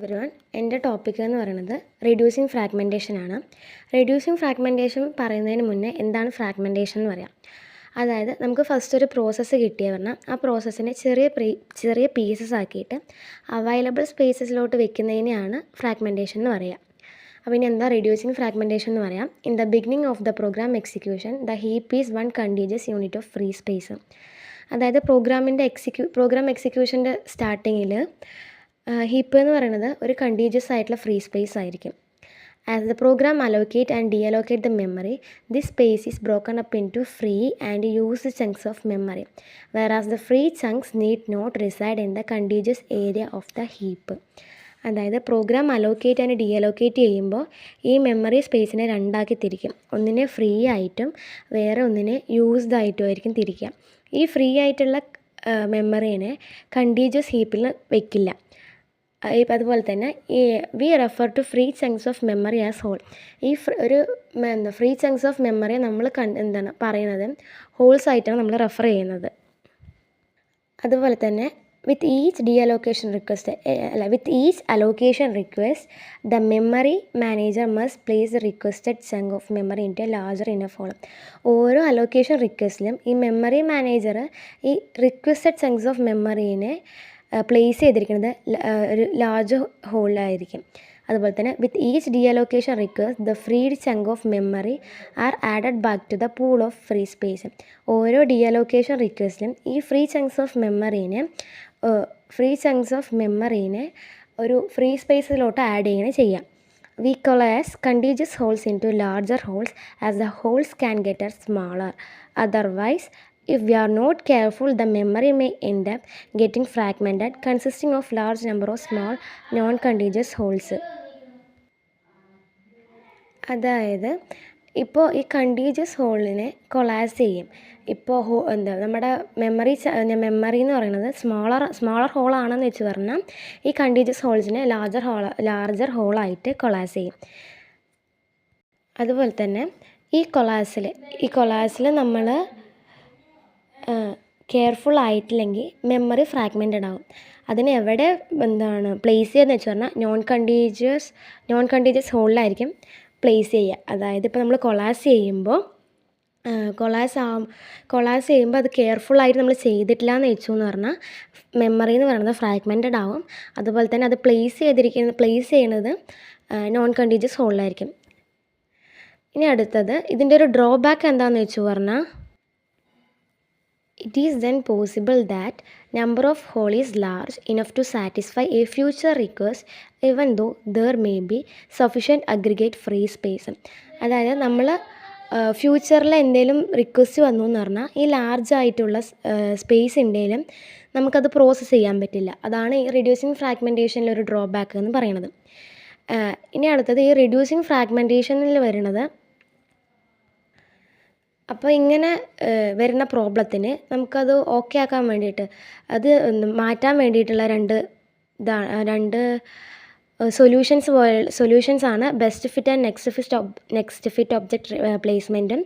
Everyone, എൻ്റെ topic എന്ന് പറയുന്നത് റെഡ്യൂസിങ് ഫ്രാഗ്മെൻറ്റേഷൻ ആണ്. റെഡ്യൂസിങ് ഫ്രാഗ്മെൻറ്റേഷൻ പറയുന്നതിന് മുന്നേ എന്താണ് ഫ്രാഗ്മെൻറ്റേഷൻ എന്ന് പറയാം. അതായത് നമുക്ക് ഫസ്റ്റ് ഒരു പ്രോസസ്സ് കിട്ടിയ പറഞ്ഞാൽ ആ പ്രോസസ്സിനെ ചെറിയ പീസസ് ആക്കിയിട്ട് അവൈലബിൾ സ്പേസസിലോട്ട് വെക്കുന്നതിനെയാണ് ഫ്രാഗ്മെൻറ്റേഷൻ എന്ന് പറയുക. അപ്പോൾ ഇനി എന്താ റെഡ്യൂസിങ് ഫ്രാഗ്മെൻറ്റേഷൻ എന്ന് പറയാം. In the beginning of the program execution the heap is one continuous unit of free space. അതായത് പ്രോഗ്രാം എക്സിക്യൂഷൻ്റെ സ്റ്റാർട്ടിങ്ങിൽ ഹീപ്പ് എന്ന് പറയുന്നത് ഒരു കണ്ടിന്യൂസ് ആയിട്ടുള്ള ഫ്രീ സ്പേസ് ആയിരിക്കും. As the program allocate and deallocate the memory, this space is broken up into free and used chunks of memory, whereas the free chunks need not reside in the continuous area of the heap. അതായത് programme allocate and ഡീഅലോക്കേറ്റ് ചെയ്യുമ്പോൾ ഈ memory സ്പേസിനെ രണ്ടാക്കി തിരിക്കും. ഒന്നിനെ free ആയിട്ടും വേറെ ഒന്നിനെ used ആയിട്ടും ആയിരിക്കും തിരിക്കുക. ഈ ഫ്രീ ആയിട്ടുള്ള മെമ്മറീനെ കണ്ടിന്യൂസ് ഹീപ്പിൽ വെക്കില്ല. അതുപോലെ തന്നെ we refer to free chunks of memory as hole. ഈ ഫ്രീ ചങ്ക്സ് ഓഫ് മെമ്മറി നമ്മൾ പറയുന്നത് ഹോൾസ് ആയിട്ടാണ് നമ്മൾ റെഫർ ചെയ്യുന്നത്. അതുപോലെ തന്നെ with each allocation request the memory manager must place the requested chunk of memory into a larger enough hole. ഓരോ allocation റിക്വസ്റ്റിലും ഈ മെമ്മറി മാനേജർ ഈ റിക്വസ്റ്റഡ് ചങ്ക്സ് ഓഫ് മെമ്മറീനെ പ്ലേസ് ചെയ്തിരിക്കുന്നത് ഒരു ലാർജ് ഹോളിലായിരിക്കും. അതുപോലെ തന്നെ with each deallocation request the freed chunk of memory are added back to the pool of free space. ഓരോ ഡീഅലോക്കേഷൻ റിക്വസ്റ്റിലും ഈ ഫ്രീ ചങ്ക്സ് ഓഫ് മെമ്മറീനെ ഒരു ഫ്രീ സ്പേസിലോട്ട് ആഡ് ചെയ്യുകയാണ് ചെയ്യാം. We collapse contiguous holes into larger holes as the holes can get smaller. Otherwise, if we are not careful, the memory may end up getting fragmented, consisting of large number of small non-contiguous holes. അതായത് ഇപ്പോൾ ഈ continuous ഹോളിനെ collapse ചെയ്യും. ഇപ്പോൾ നമ്മുടെ memory എന്ന് പറയുന്നത് smaller ഹോളാണെന്ന് വെച്ച് പറഞ്ഞാൽ ഈ കണ്ടിന്യൂസ് ഹോൾസിനെ ലാർജർ ഹോളായിട്ട് കൊളാപ്സ് ചെയ്യും. അതുപോലെ തന്നെ ഈ കൊളാപ്സിൽ നമ്മൾ കെയർഫുൾ ആയിട്ടില്ലെങ്കിൽ മെമ്മറി ഫ്രാഗ്മെൻറ്റഡ് ആവും. അതിന് എവിടെ പ്ലേസ് ചെയ്യുകയെന്ന് വെച്ച് പറഞ്ഞാൽ നോൺ കണ്ടിന്യൂസ് ഹോളിലായിരിക്കും പ്ലേസ് ചെയ്യുക. അതായത് ഇപ്പോൾ നമ്മൾ കൊളാപ്സ് ചെയ്യുമ്പോൾ അത് കെയർഫുള്ളായിട്ട് നമ്മൾ ചെയ്തിട്ടില്ല എന്ന് വെച്ചു എന്ന് പറഞ്ഞാൽ മെമ്മറി എന്ന് പറയുന്നത് ഫ്രാഗ്മെൻറ്റഡ് ആവും. അതുപോലെ തന്നെ അത് പ്ലേസ് ചെയ്യുന്നത് നോൺ കണ്ടിന്യൂസ് ഹോളിലായിരിക്കും. ഇനി അടുത്തത് ഇതിൻ്റെ ഒരു ഡ്രോബാക്ക് എന്താണെന്ന് വെച്ച് പറഞ്ഞാൽ it is then possible that number of hole is large enough to satisfy a future request even though there may be sufficient aggregate free space. അതായത് നമ്മൾ ഫ്യൂച്ചറിൽ എന്തെങ്കിലും റിക്വസ്റ്റ് വന്നു എന്ന് പറഞ്ഞാൽ ഈ ലാർജ് ആയിട്ടുള്ള സ്പേസ് ഉണ്ടെങ്കിലും നമുക്കത് പ്രോസസ്സ് ചെയ്യാൻ പറ്റില്ല. അതാണ് ഈ റെഡ്യൂസിങ് ഫ്രാഗ്മെൻറ്റേഷനിൽ ഒരു ഡ്രോബാക്ക് എന്ന് പറയുന്നത്. ഇനി അടുത്തത് ഈ റെഡ്യൂസിങ് ഫ്രാഗ്മെൻറ്റേഷനിൽ വരുന്നത്, അപ്പോൾ ഇങ്ങനെ വരുന്ന പ്രോബ്ലത്തിന് നമുക്കത് ഓക്കെ ആക്കാൻ വേണ്ടിയിട്ട് മാറ്റാൻ വേണ്ടിയിട്ടുള്ള രണ്ട് സൊല്യൂഷൻസാണ് best fit and next fit object പ്ലേസ്മെൻറ്റും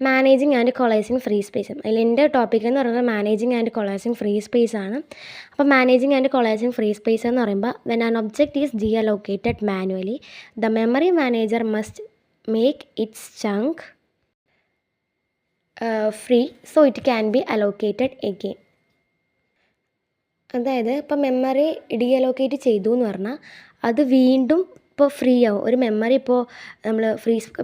മാനേജിങ് ആൻഡ് കൊളൈസിങ് ഫ്രീ സ്പേസും. അതിൽ എൻ്റെ ടോപ്പിക് എന്ന് പറയുന്നത് managing and coalescing free space ആണ്. അപ്പോൾ managing and coalescing free space എന്ന് പറയുമ്പോൾ when an object is deallocated manually the memory manager must make its chunk free so it can be allocated again. അതായത് ഇപ്പോൾ memory ഡീഅലോക്കേറ്റ് ചെയ്തു എന്ന് പറഞ്ഞാൽ അത് വീണ്ടും ഇപ്പോൾ ഫ്രീ ആവും. ഒരു മെമ്മറി ഇപ്പോൾ നമ്മൾ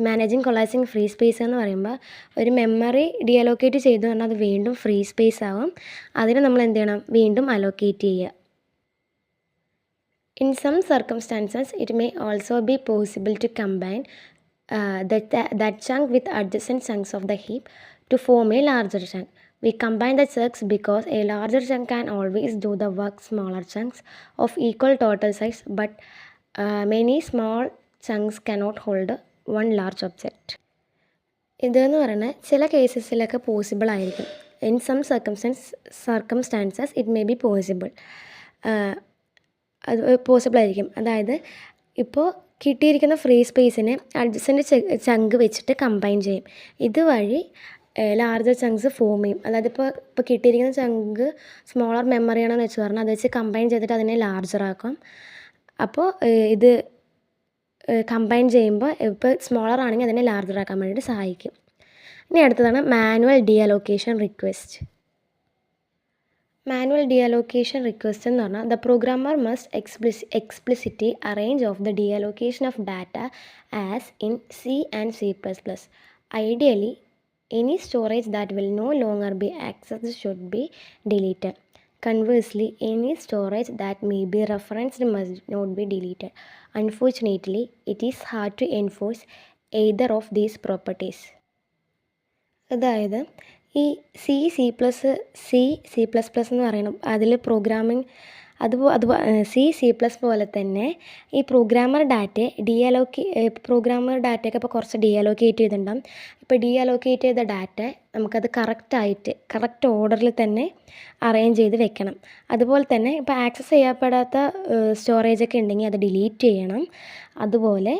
മാനേജിങ് കൊളൈസിങ് ഫ്രീ സ്പേസ് എന്ന് പറയുമ്പോൾ ഒരു മെമ്മറി ഡീഅലോക്കേറ്റ് ചെയ്തു എന്ന് പറഞ്ഞാൽ അത് വീണ്ടും ഫ്രീ സ്പേസ് ആവും. അതിന് നമ്മൾ എന്ത് ചെയ്യണം? വീണ്ടും അലോക്കേറ്റ് ചെയ്യുക. In some circumstances it may also be possible to combine that chunk with adjacent chunks of the heap to form a larger chunk. We combine the chunks because a larger chunk can always do the work smaller chunks of equal total size, but many small chunks cannot hold one large object. ഇതെന്ന് പറയുന്നത് ചില കേസസിലൊക്കെ possible ആയിരിക്കും. In some circumstances it may be possible. അത് possible ആയിരിക്കും. അതായത് ഇപ്പോൾ കിട്ടിയിരിക്കുന്ന ഫ്രീ സ്പേസിനെ അഡ്ജസൻ്റ് ചങ്ക് വെച്ചിട്ട് കമ്പൈൻ ചെയ്യും. ഇതുവഴി ലാർജർ ചങ്ക്സ് ഫോം ചെയ്യും. അതായത് ഇപ്പോൾ കിട്ടിയിരിക്കുന്ന ചങ്ക് സ്മോളർ മെമ്മറിയാണെന്ന് വെച്ച് പറഞ്ഞാൽ അത് വെച്ച് കമ്പൈൻ ചെയ്തിട്ട് അതിനെ ലാർജർ ആക്കും. അപ്പോൾ ഇത് കമ്പൈൻ ചെയ്യുമ്പോൾ ഇപ്പോൾ സ്മോളർ ആണെങ്കിൽ അതിനെ ലാർജർ ആക്കാൻ വേണ്ടിയിട്ട് സഹായിക്കും. ഇനി അടുത്തതാണ് manual deallocation request. Manual deallocation request എന്ന് പറഞ്ഞാൽ the programmer must explicitly arrange of the deallocation of data as in C and C++. Ideally, any storage that will no longer be accessed should be deleted. Conversely, any storage that may be referenced must not be deleted. Unfortunately, it is hard to enforce either of these properties. അതായത് ഈ C++ എന്ന് പറയണം അതിൽ programming C++ പോലെ തന്നെ ഈ programmer ഡാറ്റയൊക്കെ ഇപ്പോൾ കുറച്ച് ഡീഅലോക്കേറ്റ് ചെയ്തിട്ടുണ്ടാകും. ഇപ്പോൾ ഡീഅലോക്കേറ്റ് ചെയ്ത ഡാറ്റ നമുക്കത് കറക്റ്റ് ഓർഡറിൽ തന്നെ അറേഞ്ച് ചെയ്ത് വെക്കണം. അതുപോലെ തന്നെ ഇപ്പോൾ ആക്സസ് ചെയ്യപ്പെടാത്ത സ്റ്റോറേജൊക്കെ ഉണ്ടെങ്കിൽ അത് ഡിലീറ്റ് ചെയ്യണം. അതുപോലെ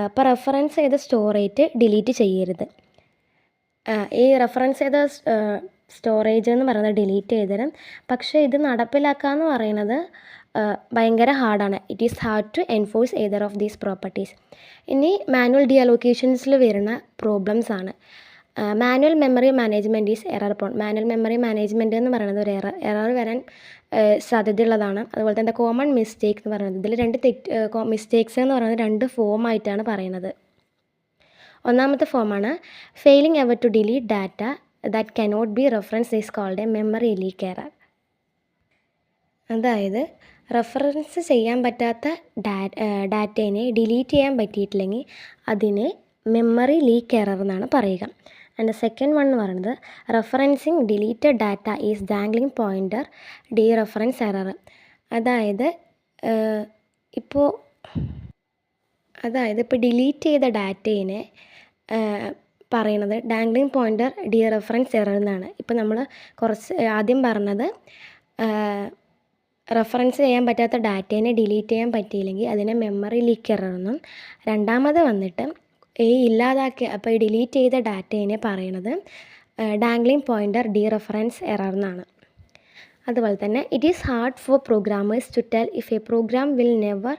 ഇപ്പോൾ റെഫറൻസ് ചെയ്ത സ്റ്റോറേജ് ഡിലീറ്റ് ചെയ്യരുത്. ഈ റെഫറൻസ് ചെയ്ത സ്റ്റോറേജ് എന്ന് പറയുന്നത് ഡിലീറ്റ് ചെയ്തരും. പക്ഷേ ഇത് നടപ്പിലാക്കുക എന്ന് പറയുന്നത് ഭയങ്കര ഹാർഡാണ്. It is hard to enforce either of these properties. ഇനി മാനുവൽ ഡീഅലോക്കേഷൻസിൽ വരുന്ന പ്രോബ്ലംസ് ആണ്. Manual memory management is error prone. Manual memory management എന്ന് പറയുന്നത് ഒരു എറർ വരാൻ സാധ്യതയുള്ളതാണ്. അതുപോലെ തന്നെ കോമൺ മിസ്റ്റേക്ക് എന്ന് പറയുന്നത് ഇതിൽ മിസ്റ്റേക്സ് എന്ന് പറയുന്നത് 2 ഫോമായിട്ടാണ് പറയുന്നത്. ഒന്നാമത്തെ ഫോമാണ് failing ever to delete data that cannot be reference is called a memory leak error. അതായത് റെഫറൻസ് ചെയ്യാൻ പറ്റാത്ത ഡാറ്റേനെ ഡിലീറ്റ് ചെയ്യാൻ പറ്റിയിട്ടില്ലെങ്കിൽ അതിനെ മെമ്മറി ലീക്ക് എറർ എന്നാണ് പറയുക. ആൻഡ് സെക്കൻഡ് വൺ എന്ന് പറയുന്നത് referencing deleted data is dangling pointer dereference error. അതായത് ഇപ്പോൾ ഡിലീറ്റ് ചെയ്ത ഡാറ്റേനെ പറയുന്നത് dangling pointer dereference error എന്നാണ്. ഇപ്പോൾ നമ്മൾ ആദ്യം പറഞ്ഞത് റെഫറൻസ് ചെയ്യാൻ പറ്റാത്ത ഡാറ്റേനെ ഡിലീറ്റ് ചെയ്യാൻ പറ്റിയില്ലെങ്കിൽ അതിനെ മെമ്മറി ലീക്ക് എറർ എന്നും, രണ്ടാമത് വന്നിട്ട് അപ്പോൾ ഈ ഡിലീറ്റ് ചെയ്ത ഡാറ്റേനെ പറയുന്നത് dangling pointer dereference error എന്നാണ്. അതുപോലെ തന്നെ it is hard for programmers to tell if a program will never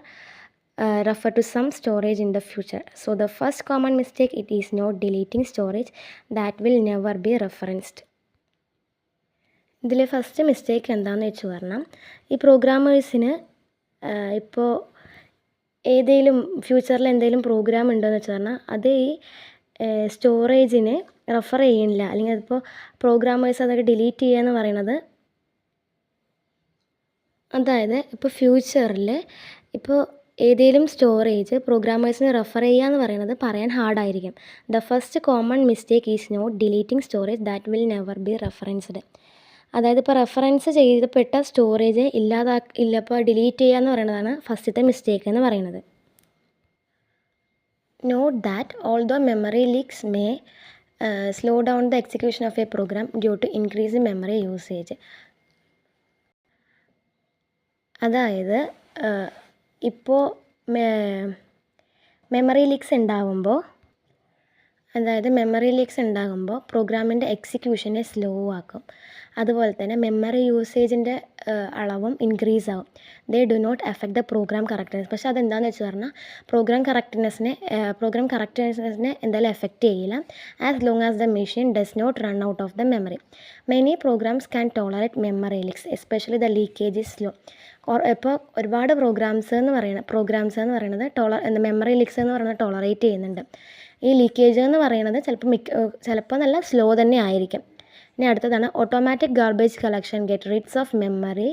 refer to some storage in the future. So the first common mistake, it is not deleting storage that will never be referenced. ഇതിൽ first mistake എന്താണെന്ന് വെച്ച് പറഞ്ഞാൽ ഈ പ്രോഗ്രാമേഴ്സിന് ഇപ്പോൾ ഏതെങ്കിലും ഫ്യൂച്ചറിൽ എന്തെങ്കിലും programme ഉണ്ടോയെന്ന് വെച്ച് പറഞ്ഞാൽ അത് ഈ സ്റ്റോറേജിനെ റെഫർ ചെയ്യുന്നില്ല, അല്ലെങ്കിൽ അതിപ്പോൾ പ്രോഗ്രാമേഴ്സ് അതൊക്കെ ഡിലീറ്റ് ചെയ്യുക എന്ന് പറയുന്നത്, അതായത് ഇപ്പോൾ ഫ്യൂച്ചറിൽ ഇപ്പോൾ ഏതെങ്കിലും സ്റ്റോറേജ് പ്രോഗ്രാമേഴ്സിന് റെഫർ ചെയ്യുക എന്ന് പറയുന്നത് പറയാൻ ഹാർഡായിരിക്കും. The first common mistake is not deleting storage that will never be referenced. അതായത് ഇപ്പോൾ റെഫറൻസ് ചെയ്യപ്പെട്ട സ്റ്റോറേജ് ഇപ്പോൾ ഡിലീറ്റ് ചെയ്യുക എന്ന് പറയുന്നതാണ് ഫസ്റ്റത്തെ മിസ്റ്റേക്ക് എന്ന് പറയുന്നത്. Note that although memory leaks may slow down the execution of a program due to increase memory usage. അതായത് ഇപ്പോൾ മെമ്മറി ലീക്സ് ഉണ്ടാകുമ്പോൾ പ്രോഗ്രാമിൻ്റെ എക്സിക്യൂഷനെ സ്ലോ ആക്കും. അതുപോലെ തന്നെ മെമ്മറി യൂസേജിൻ്റെ അളവും ഇൻക്രീസ് ആവും. They do not affect the program correctness. പക്ഷേ അതെന്താണെന്ന് വെച്ച് പറഞ്ഞാൽ പ്രോഗ്രാം കറക്റ്റ്നെസ്സിനെ എന്തായാലും എഫക്റ്റ് ചെയ്യില്ല, as long as the machine does not run out of the memory. Many programs can tolerate memory leaks, especially the leakage is slow. ഇപ്പോൾ ഒരുപാട് programmes എന്ന് പറയുന്നത് മെമ്മറി ലീക്സ് എന്ന് പറയുന്നത് ടോളറേറ്റ് ചെയ്യുന്നുണ്ട്. ഈ ലീക്കേജ് എന്ന് പറയുന്നത് ചിലപ്പോൾ നല്ല സ്ലോ തന്നെ ആയിരിക്കും. ഇനി അടുത്തതാണ് automatic garbage collection get Ritz of memory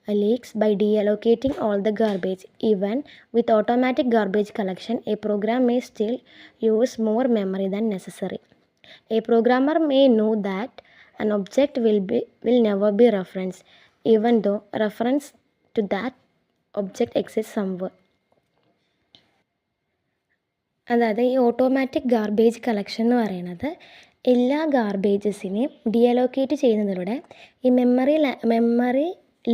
leaks by deallocating all the garbage. Even with automatic garbage collection, a program may still use more memory than necessary. A programmer may know that an object will never be referenced, even though reference to that object exists somewhere. അതായത് ഈ automatic garbage collection എന്ന് പറയുന്നത് എല്ലാ ഗാർബേജസിനെയും ഡീഅലോക്കേറ്റ് ചെയ്യുന്നതിലൂടെ ഈ memory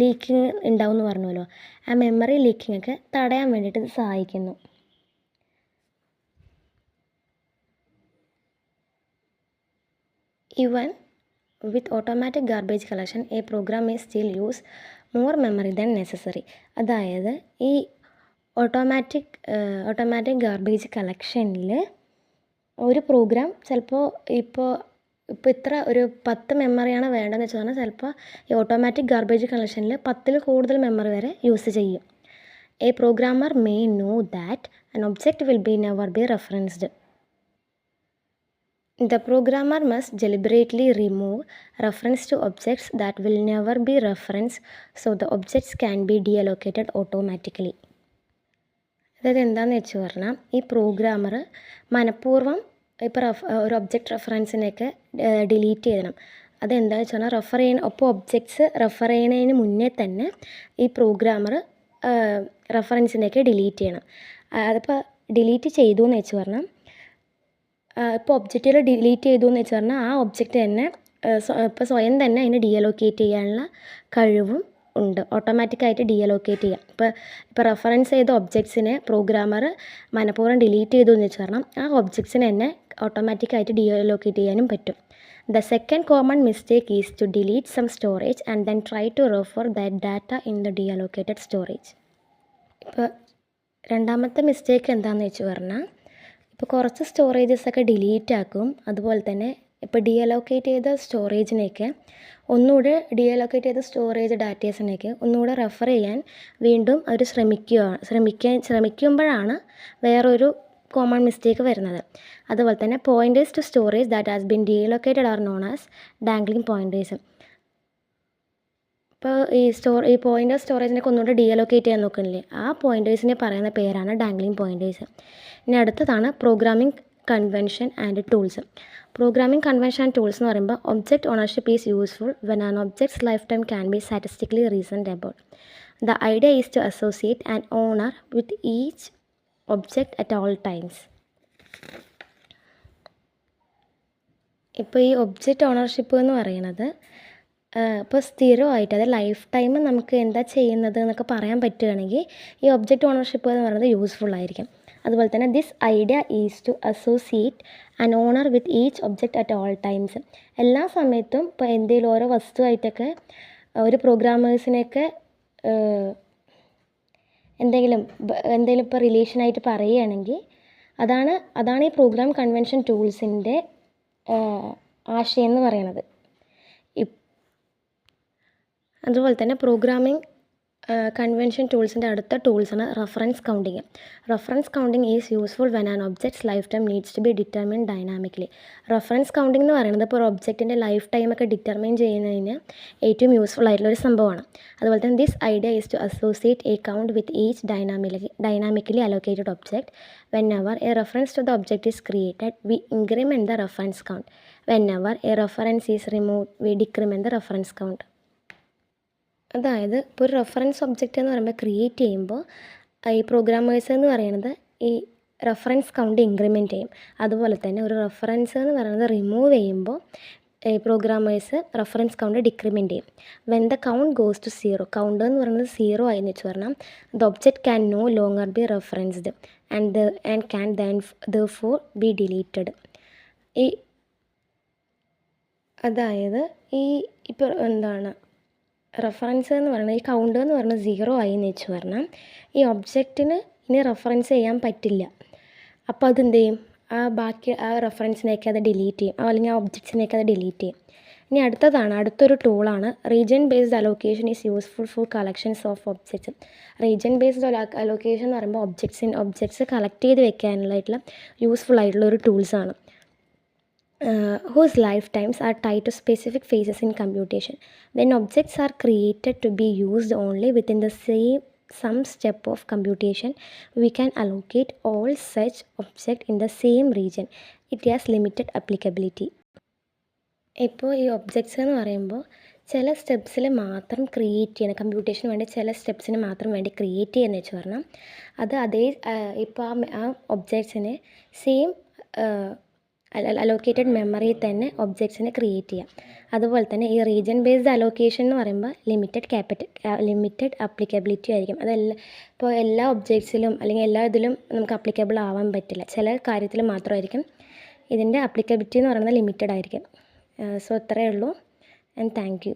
leaking ഉണ്ടാവും എന്ന് പറഞ്ഞല്ലോ, ആ മെമ്മറി ലീക്കിംഗ് ഒക്കെ തടയാൻ വേണ്ടിയിട്ട് ഇത് സഹായിക്കുന്നു. Even with automatic garbage collection, a program may still use more memory than necessary. അതായത് ഈ ഓട്ടോമാറ്റിക് ഗാർബേജ് കളക്ഷനിൽ ഒരു പ്രോഗ്രാം ചിലപ്പോൾ ഇപ്പോൾ ഇത്ര ഒരു 10 മെമ്മറിയാണ് വേണ്ടതെന്ന് വെച്ച് പറഞ്ഞാൽ ചിലപ്പോൾ ഈ ഓട്ടോമാറ്റിക് ഗാർബേജ് കളക്ഷനിൽ 10ൽ കൂടുതൽ മെമ്മറി വരെ യൂസ് ചെയ്യും. A programmer may know that an object will be never be referenced. The programmer must deliberately remove reference to objects that will never be referenced so the objects can be deallocated automatically. അതായത് എന്താണെന്ന് വെച്ച് പറഞ്ഞാൽ ഈ programmer മനഃപൂർവ്വം ഇപ്പോൾ ഒരു object റെഫറൻസിനെയൊക്കെ delete ചെയ്യണം. അതെന്താണെന്ന് വെച്ച് പറഞ്ഞാൽ ഒബ്ജക്ട്സ് റെഫർ ചെയ്യുന്നതിന് മുന്നേ തന്നെ ഈ പ്രോഗ്രാമർ റെഫറൻസിനെയൊക്കെ ഡിലീറ്റ് ചെയ്യണം. അതിപ്പോൾ ഡിലീറ്റ് ചെയ്തു എന്ന് വെച്ച് പറഞ്ഞാൽ ഇപ്പോൾ ഒബ്ജക്റ്റുകൾ ഡിലീറ്റ് ചെയ്തു എന്ന് വെച്ച് പറഞ്ഞാൽ ആ ഒബ്ജക്റ്റ് തന്നെ ഇപ്പോൾ സ്വയം തന്നെ അതിനെ ഡീഅലോക്കേറ്റ് ചെയ്യാനുള്ള കഴിവും ഉണ്ട്. ഓട്ടോമാറ്റിക്കായിട്ട് ഡീഅലോക്കേറ്റ് ചെയ്യാം. ഇപ്പോൾ റെഫറൻസ് ചെയ്ത ഒബ്ജക്ട്സിനെ പ്രോഗ്രാമർ മനഃപൂർവ്വം ഡിലീറ്റ് ചെയ്തു എന്ന് വെച്ച് പറഞ്ഞാൽ ആ ഒബ്ജക്ട്സിനെ തന്നെ ഓട്ടോമാറ്റിക്കായിട്ട് ഡീഅലോക്കേറ്റ് ചെയ്യാനും പറ്റും. The second common mistake is to delete some storage and then try to refer that data in the deallocated storage. ഇപ്പോൾ രണ്ടാമത്തെ മിസ്റ്റേക്ക് എന്താണെന്ന് വെച്ച് പറഞ്ഞാൽ ഇപ്പോൾ കുറച്ച് സ്റ്റോറേജസൊക്കെ ഡിലീറ്റ് ആക്കും. അതുപോലെ തന്നെ ഇപ്പോൾ ഡീഅലോക്കേറ്റ് ചെയ്ത സ്റ്റോറേജിനെയൊക്കെ ഒന്നുകൂടെ ഡീഅലോക്കേറ്റ് ചെയ്ത സ്റ്റോറേജ് ഡാറ്റേഴ്സിനെയൊക്കെ ഒന്നുകൂടെ റെഫർ ചെയ്യാൻ വീണ്ടും അവർ ശ്രമിക്കുമ്പോഴാണ് വേറൊരു കോമൺ മിസ്റ്റേക്ക് വരുന്നത്. അതുപോലെ തന്നെ pointers to storage that has been deallocated are known as dangling pointers. ഇപ്പോൾ ഈ പോയിൻ്റർ സ്റ്റോറേജിനൊക്കെ ഒന്നുകൂടെ ഡീഅലോക്കേറ്റ് ചെയ്യാൻ നോക്കുന്നില്ലേ, ആ പോയിൻറ്റേഴ്സിനെ പറയുന്ന പേരാണ് ഡാംഗ്ലിംഗ് പോയിൻറ്റേഴ്സ്. ഇനി അടുത്തതാണ് programming convention and tools. Programming convention and tools എന്ന് പറയുമ്പോൾ object ownership is useful when an object's lifetime can be statistically reasoned about. The idea is to associate an owner with each object at all times. ഇപ്പോൾ ഈ object ownership എന്ന് പറയുന്നത് ഇപ്പോൾ സ്ഥിരമായിട്ട് അതായത് life time നമുക്ക് എന്താ ചെയ്യുന്നത് എന്നൊക്കെ പറയാൻ പറ്റുകയാണെങ്കിൽ ഈ ഒബ്ജക്റ്റ് ഓണർഷിപ്പ് എന്ന് പറയുന്നത് യൂസ്ഫുൾ ആയിരിക്കും. അതുപോലെ തന്നെ this idea is to associate an owner with each object at all times. എല്ലാ സമയത്തും ഇപ്പോൾ എന്തെങ്കിലും ഓരോ വസ്തുവായിട്ടൊക്കെ ഒരു പ്രോഗ്രാമേഴ്സിനെയൊക്കെ എന്തെങ്കിലും ഇപ്പോൾ റിലേഷനായിട്ട് പറയുകയാണെങ്കിൽ അതാണ് ഈ പ്രോഗ്രാം കൺവെൻഷൻ ടൂൾസിൻ്റെ ആശയം എന്ന് പറയുന്നത്. അതുപോലെ തന്നെ പ്രോഗ്രാമിംഗ് കൺവെൻഷൻ ടൂൾസിൻ്റെ അടുത്ത ടൂൾസാണ് reference counting. Reference counting is useful when an object's lifetime needs to be determine dynamically. Reference counting എന്ന് പറയുന്നത് ഇപ്പോൾ ഒരു ഒബ്ജക്റ്റിൻ്റെ ലൈഫ് ടൈമൊക്കെ ഡിറ്റർമിൻ ചെയ്യുന്നതിന് ഏറ്റവും യൂസ്ഫുൾ ആയിട്ടുള്ളൊരു സംഭവമാണ്. അതുപോലെ തന്നെ this idea is to associate a count with each dynamically allocated object. Whenever a reference to the object is created, we increment the reference count. Whenever a reference is removed, we decrement the reference count. അതായത് ഇപ്പോൾ ഒരു reference object എന്ന് പറയുമ്പോൾ create ചെയ്യുമ്പോൾ ഈ programmers എന്ന് പറയുന്നത് ഈ റെഫറൻസ് കൗണ്ട് ഇൻക്രിമെൻറ്റ് ചെയ്യും. അതുപോലെ തന്നെ ഒരു റെഫറൻസ് എന്ന് പറയുന്നത് റിമൂവ് ചെയ്യുമ്പോൾ ഈ പ്രോഗ്രാമേഴ്സ് റെഫറൻസ് കൗണ്ട് ഡിക്രിമെൻറ്റ് ചെയ്യും. When the count goes to 0, count എന്ന് പറയുന്നത് 0 ആയി എന്ന് വെച്ച് പറഞ്ഞാൽ the object can no longer be referenced and can therefore be deleted. അതായത് ഇപ്പോൾ റെഫറൻസ് എന്ന് പറയുന്നത് ഈ കൗണ്ട് എന്ന് പറയുന്നത് 0 ആയി എന്ന് വെച്ച് പറഞ്ഞാൽ ഈ ഒബ്ജക്റ്റിന് ഇനി റെഫറൻസ് ചെയ്യാൻ പറ്റില്ല. അപ്പോൾ അതെന്ത് ചെയ്യും, ആ റെഫറൻസിനെയൊക്കെ അത് ഡിലീറ്റ് ചെയ്യും, അല്ലെങ്കിൽ ആ ഒബ്ജക്ട്സിനെയൊക്കെ അത് ഡിലീറ്റ് ചെയ്യും. ഇനി അടുത്തൊരു ടൂളാണ് region based allocation is useful for collections of objects. Region based allocation എന്ന് പറയുമ്പോൾ ഒബ്ജക്ട്സ് കളക്ട് ചെയ്ത് വെക്കാനായിട്ടുള്ള യൂസ്ഫുൾ ആയിട്ടുള്ള ഒരു ടൂൾസാണ്. Whose lifetimes are tied to specific phases in computation. When objects are created to be used only within some step of computation, we can allocate all such objects in the same region. It has limited applicability. ഇപ്പോൾ ഈ objects എന്ന് പറയുമ്പോൾ ചില സ്റ്റെപ്സിൽ മാത്രം create ചെയ്യണം, കമ്പ്യൂട്ടേഷന് വേണ്ടി ചില സ്റ്റെപ്സിന് മാത്രം വേണ്ടി ക്രിയേറ്റ് ചെയ്യുന്ന വെച്ച് പറഞ്ഞാൽ ഇപ്പോൾ ആ ഒബ്ജക്ട്സിനെ സെയിം അലോക്കേറ്റഡ് മെമ്മറിയിൽ തന്നെ ഒബ്ജക്ട്സിനെ ക്രിയേറ്റ് ചെയ്യാം. അതുപോലെ തന്നെ ഈ റീജിയൻ ബേസ്ഡ് അലോക്കേഷൻ എന്ന് പറയുമ്പോൾ ലിമിറ്റഡ് അപ്ലിക്കബിലിറ്റി ആയിരിക്കും. ഇപ്പോൾ എല്ലാ ഒബ്ജക്ട്സിലും അല്ലെങ്കിൽ എല്ലാ ഇതിലും നമുക്ക് അപ്ലിക്കബിൾ ആവാൻ പറ്റില്ല, ചില കാര്യത്തിൽ മാത്രമായിരിക്കും ഇതിൻ്റെ അപ്ലിക്കബിലിറ്റി എന്ന് പറയുന്നത് ലിമിറ്റഡ് ആയിരിക്കും. സോ ഇത്രയേ ഉള്ളൂ, ആൻഡ് താങ്ക് യു.